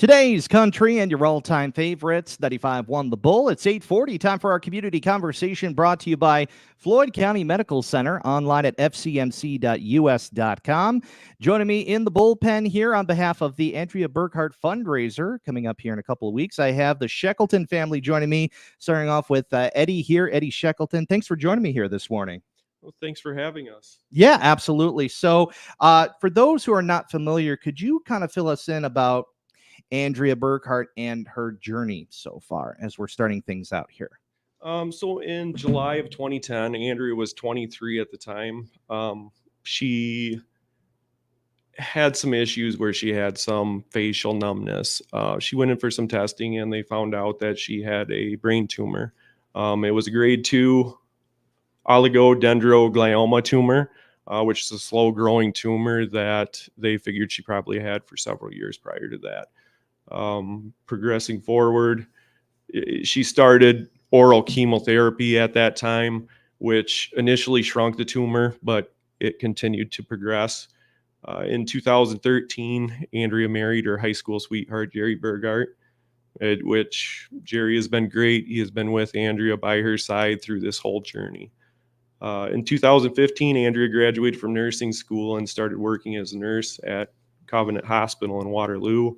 Today's country and your all-time favorites, 95.1 The Bull. It's 8:40, time for our community conversation brought to you by Floyd County Medical Center, online at fcmc.us.com. Joining me in the bullpen here on behalf of the Andrea Burgart Fundraiser, coming up here in a couple of weeks, I have the Shekleton family joining me, starting off with Eddie here, Eddie Shekleton. Thanks for joining me here this morning. Well, thanks for having us. Yeah, absolutely. So for those who are not familiar, could you kind of fill us in about Andrea Burgart and her journey so far as we're starting things out here? So in July of 2010, Andrea was 23 at the time. She had some issues where she had some facial numbness. She went in for some testing and they found out that she had a brain tumor. It was a grade 2 oligodendroglioma tumor, which is a slow growing tumor that they figured she probably had for several years prior to that. Progressing forward, she started oral chemotherapy at that time, which initially shrunk the tumor, but it continued to progress. In 2013, Andrea married her high school sweetheart, Jerry Burgart, which Jerry has been great. He has been with Andrea by her side through this whole journey. In 2015, Andrea graduated from nursing school and started working as a nurse at Covenant Hospital in Waterloo.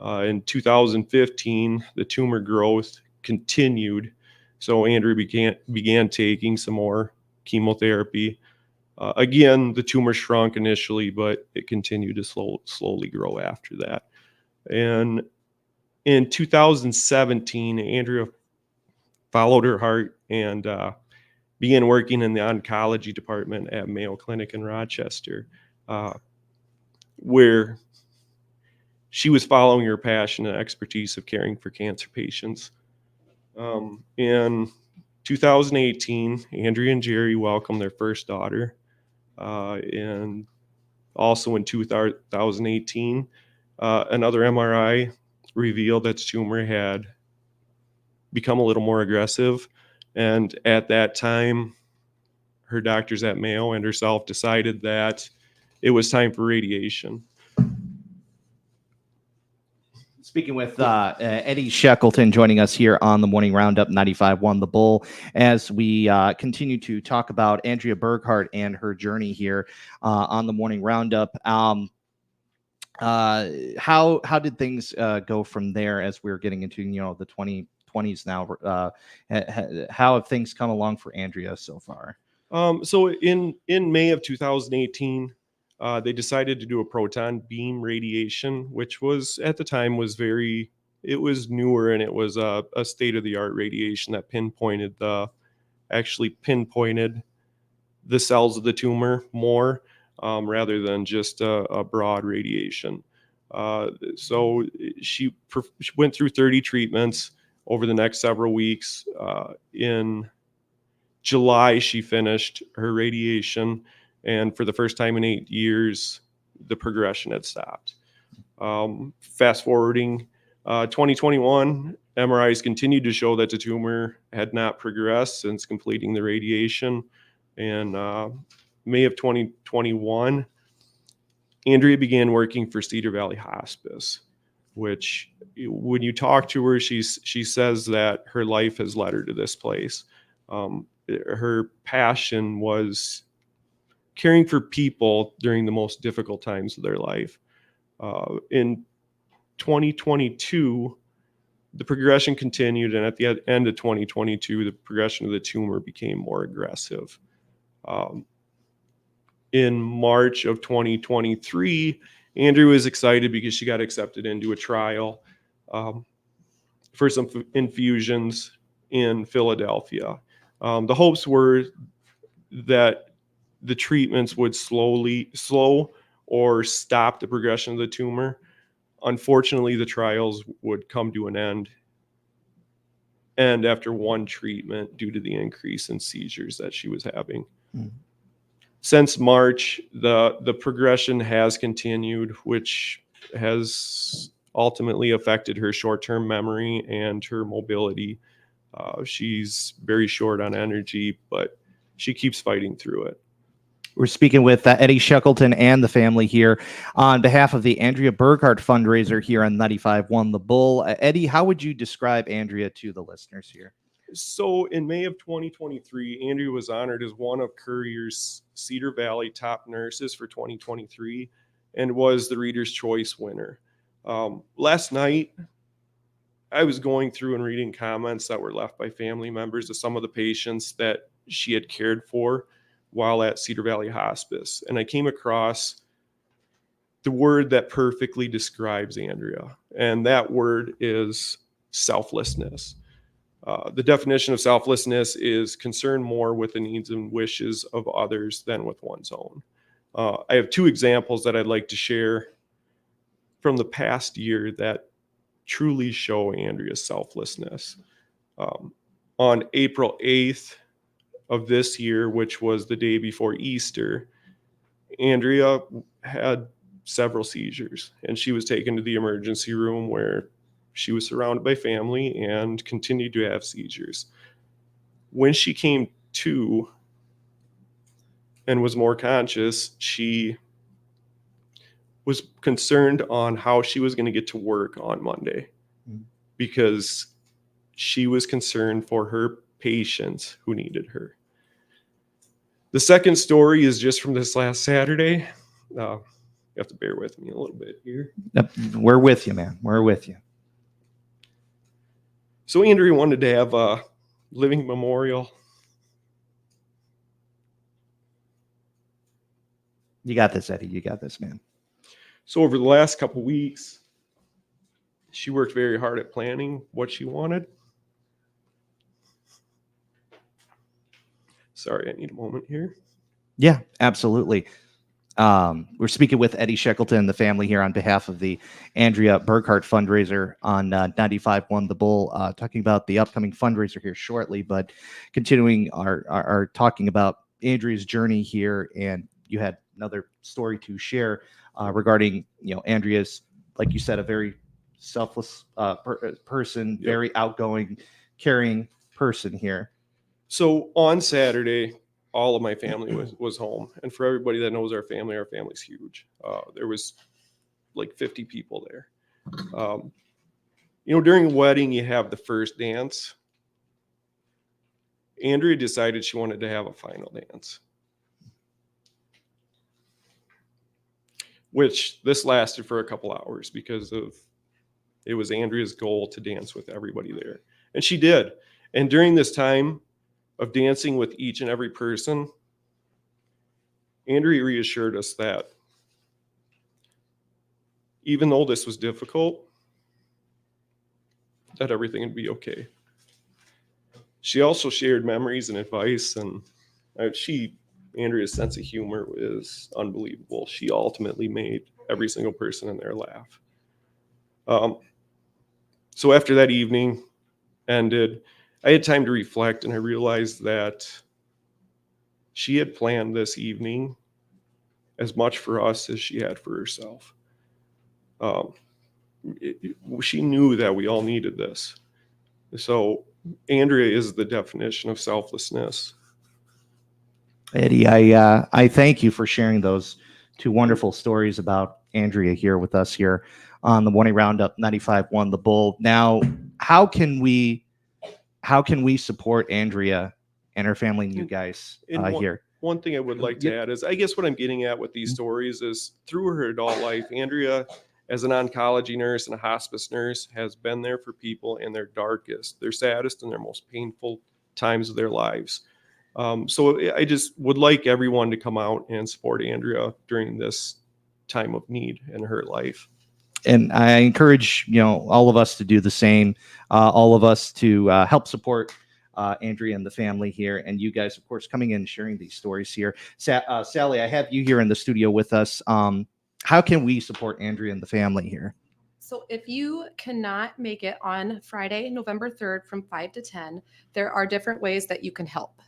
In 2015, the tumor growth continued, so Andrea began taking some more chemotherapy. Again, the tumor shrunk initially, but it continued to slowly grow after that. And in 2017, Andrea followed her heart and began working in the oncology department at Mayo Clinic in Rochester, where she was following her passion and expertise of caring for cancer patients. In 2018, Andrea and Jerry welcomed their first daughter. And also in 2018, another MRI revealed that the tumor had become a little more aggressive. And at that time, her doctors at Mayo and herself decided that it was time for radiation. Speaking with Eddie Shekleton joining us here on the Morning Roundup 95.1 The Bull as we continue to talk about Andrea Burgart and her journey here on the Morning Roundup. How did things go from there as we're getting into the 2020s now? How have things come along for Andrea so far? So in May of 2018, they decided to do a proton beam radiation, which was at the time it was newer and it was a state of the art radiation that actually pinpointed the cells of the tumor more, rather than just a broad radiation. So she went through 30 treatments over the next several weeks. In July, she finished her radiation, and for the first time in 8 years, the progression had stopped. Fast forwarding 2021, MRIs continued to show that the tumor had not progressed since completing the radiation. And May of 2021, Andrea began working for Cedar Valley Hospice, which, when you talk to her, she says that her life has led her to this place. Her passion was caring for people during the most difficult times of their life. In 2022, the progression continued, and at the end of 2022, the progression of the tumor became more aggressive. In March of 2023, Andrea was excited because she got accepted into a trial for some infusions in Philadelphia. The hopes were that the treatments would slow or stop the progression of the tumor. Unfortunately, the trials would come to an end after one treatment due to the increase in seizures that she was having. Mm-hmm. Since March, the progression has continued, which has ultimately affected her short-term memory and her mobility. She's very short on energy, but she keeps fighting through it. We're speaking with Eddie Shekleton and the family here on behalf of the Andrea Burgart fundraiser here on 95.1 The Bull. Eddie, how would you describe Andrea to the listeners here? So in May of 2023, Andrea was honored as one of Courier's Cedar Valley top nurses for 2023 and was the Reader's Choice winner. Last night, I was going through and reading comments that were left by family members of some of the patients that she had cared for while at Cedar Valley Hospice. And I came across the word that perfectly describes Andrea, and that word is selflessness. The definition of selflessness is concern more with the needs and wishes of others than with one's own. I have two examples that I'd like to share from the past year that truly show Andrea's selflessness. On April 8th of this year, which was the day before Easter, Andrea had several seizures, and she was taken to the emergency room where she was surrounded by family and continued to have seizures. When she came to and was more conscious, she was concerned on how she was going to get to work on Monday because she was concerned for her patients who needed her. The second story is just from this last Saturday. You have to bear with me a little bit here. We're with you, man. We're with you. So Andrea wanted to have a living memorial. You got this, Eddie. You got this, man. So over the last couple weeks, she worked very hard at planning what she wanted. Sorry, I need a moment here. Yeah, absolutely. We're speaking with Eddie Shekleton and the family here on behalf of the Andrea Burgart fundraiser on 95.1 The Bull, talking about the upcoming fundraiser here shortly, but continuing our talking about Andrea's journey here. And you had another story to share regarding, Andrea's, like you said, a very selfless person, Yep. Very outgoing, caring person here. So on Saturday, all of my family was home. And for everybody that knows our family's huge. There was like 50 people there. During a wedding, you have the first dance. Andrea decided she wanted to have a final dance, which this lasted for a couple hours because it was Andrea's goal to dance with everybody there. And she did. And during this time of dancing with each and every person, Andrea reassured us that even though this was difficult, that everything would be okay. She also shared memories and advice, and Andrea's sense of humor is unbelievable. She ultimately made every single person in there laugh. So after that evening ended, I had time to reflect, and I realized that she had planned this evening as much for us as she had for herself. She knew that we all needed this. So Andrea is the definition of selflessness. Eddie, I thank you for sharing those two wonderful stories about Andrea here with us here on the Morning Roundup 95.1 The Bull. Now, how can we support Andrea and her family and you guys here? One thing I would like to add is, I guess what I'm getting at with these stories is through her adult life, Andrea, as an oncology nurse and a hospice nurse, has been there for people in their darkest, their saddest, and their most painful times of their lives. So I just would like everyone to come out and support Andrea during this time of need in her life. And I encourage, all of us to do the same, all of us to help support Andrea and the family here, and you guys, of course, coming in and sharing these stories here. Sally, I have you here in the studio with us. How can we support Andrea and the family here? So if you cannot make it on Friday, November 3rd from 5 to 10, there are different ways that you can help.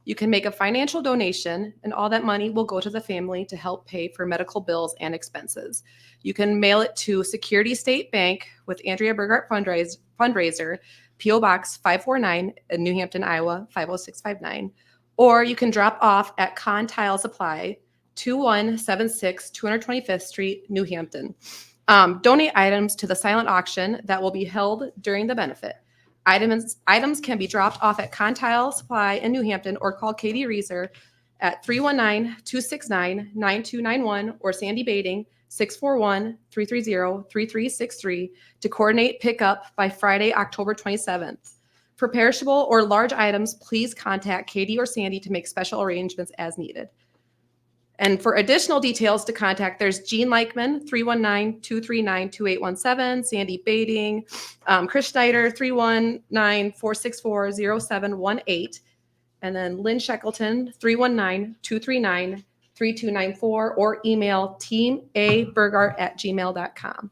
You can make a financial donation, and all that money will go to the family to help pay for medical bills and expenses. You can mail it to Security State Bank with Andrea Burgart Fundraiser, P.O. Box 549 in New Hampton, Iowa, 50659. or you can drop off at Con Tile Supply, 2176 225th Street, New Hampton. Donate items to the silent auction that will be held during the benefit. Items can be dropped off at Con Tile Supply in New Hampton or call Katie Reeser at 319-269-9291 or Sandy Bating 641-330-3363 to coordinate pickup by Friday, October 27th. For perishable or large items, please contact Katie or Sandy to make special arrangements as needed. And for additional details to contact, there's Jean Leichman, 319-239-2817, Sandy Bating, Chris Schneider, 319-464-0718, and then Lynn Shekleton, 319-239-3294, or email teamaburgart@gmail.com.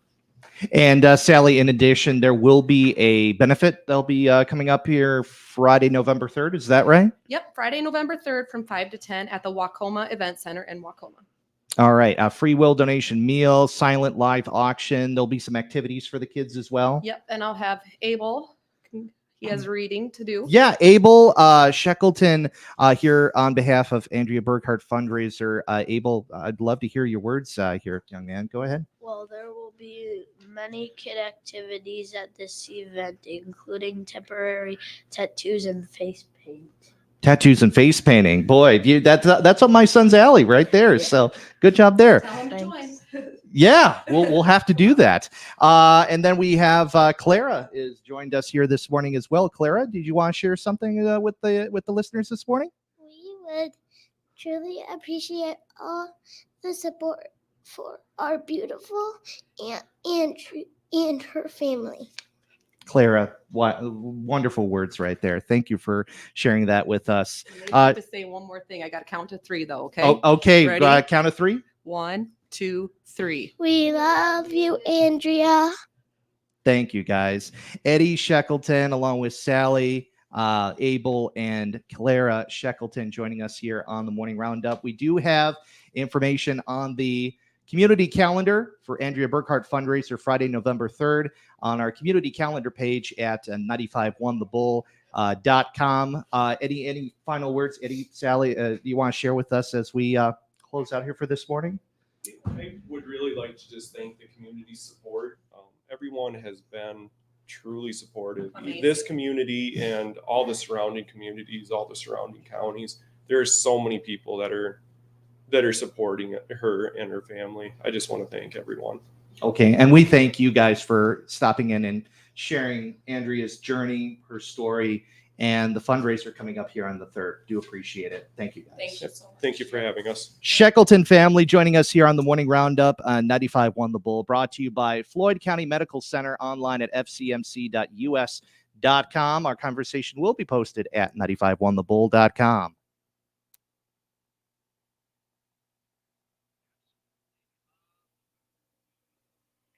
And Sally, in addition, there will be a benefit that'll be coming up here Friday, November 3rd. Is that right? Yep, Friday, November 3rd from 5 to 10 at the Wacoma Event Center in Wacoma. All right. A free will donation meal, silent live auction. There'll be some activities for the kids as well. Yep, and I'll have Abel. He has reading to do. Yeah, Abel Shekleton here on behalf of Andrea Burgart Fundraiser. Abel, I'd love to hear your words here, young man. Go ahead. Well, there will be many kid activities at this event, including temporary tattoos and face paint. Tattoos and face painting. Boy, that's up my son's alley right there. Yeah. So good job there. Tell him to join. Yeah, we'll have to do that. And then we have Clara is joined us here this morning as well. Clara, did you want to share something with the listeners this morning? We would truly appreciate all the support for our beautiful and her family. Clara, wonderful words right there. Thank you for sharing that with us. I have to say one more thing. I got to count to 3, though. Okay. Oh, okay. Ready? Count of 3. 1, 2, 3. We love you, Andrea. Thank you, guys. Eddie Shekleton, along with Sally, Abel, and Clara Shekleton joining us here on the Morning Roundup. We do have information on the community calendar for Andrea Burgart Fundraiser Friday, November 3rd on our community calendar page at 951thebull.com. Eddie, any final words? Eddie, Sally, do you want to share with us as we close out here for this morning? I would really like to just thank the community support. Everyone has been truly supportive. Amazing. This community and all the surrounding communities, all the surrounding counties. There are so many people that are supporting her and her family. I just want to thank everyone. Okay, and we thank you guys for stopping in and sharing Andrea's journey, her story, and the fundraiser coming up here on the 3rd. Do appreciate it. Thank you, guys. Thank you so much. Thank you for having us. Shekleton family joining us here on the Morning Roundup on 95.1 The Bull, brought to you by Floyd County Medical Center, online at fcmc.us.com. Our conversation will be posted at 951thebull.com.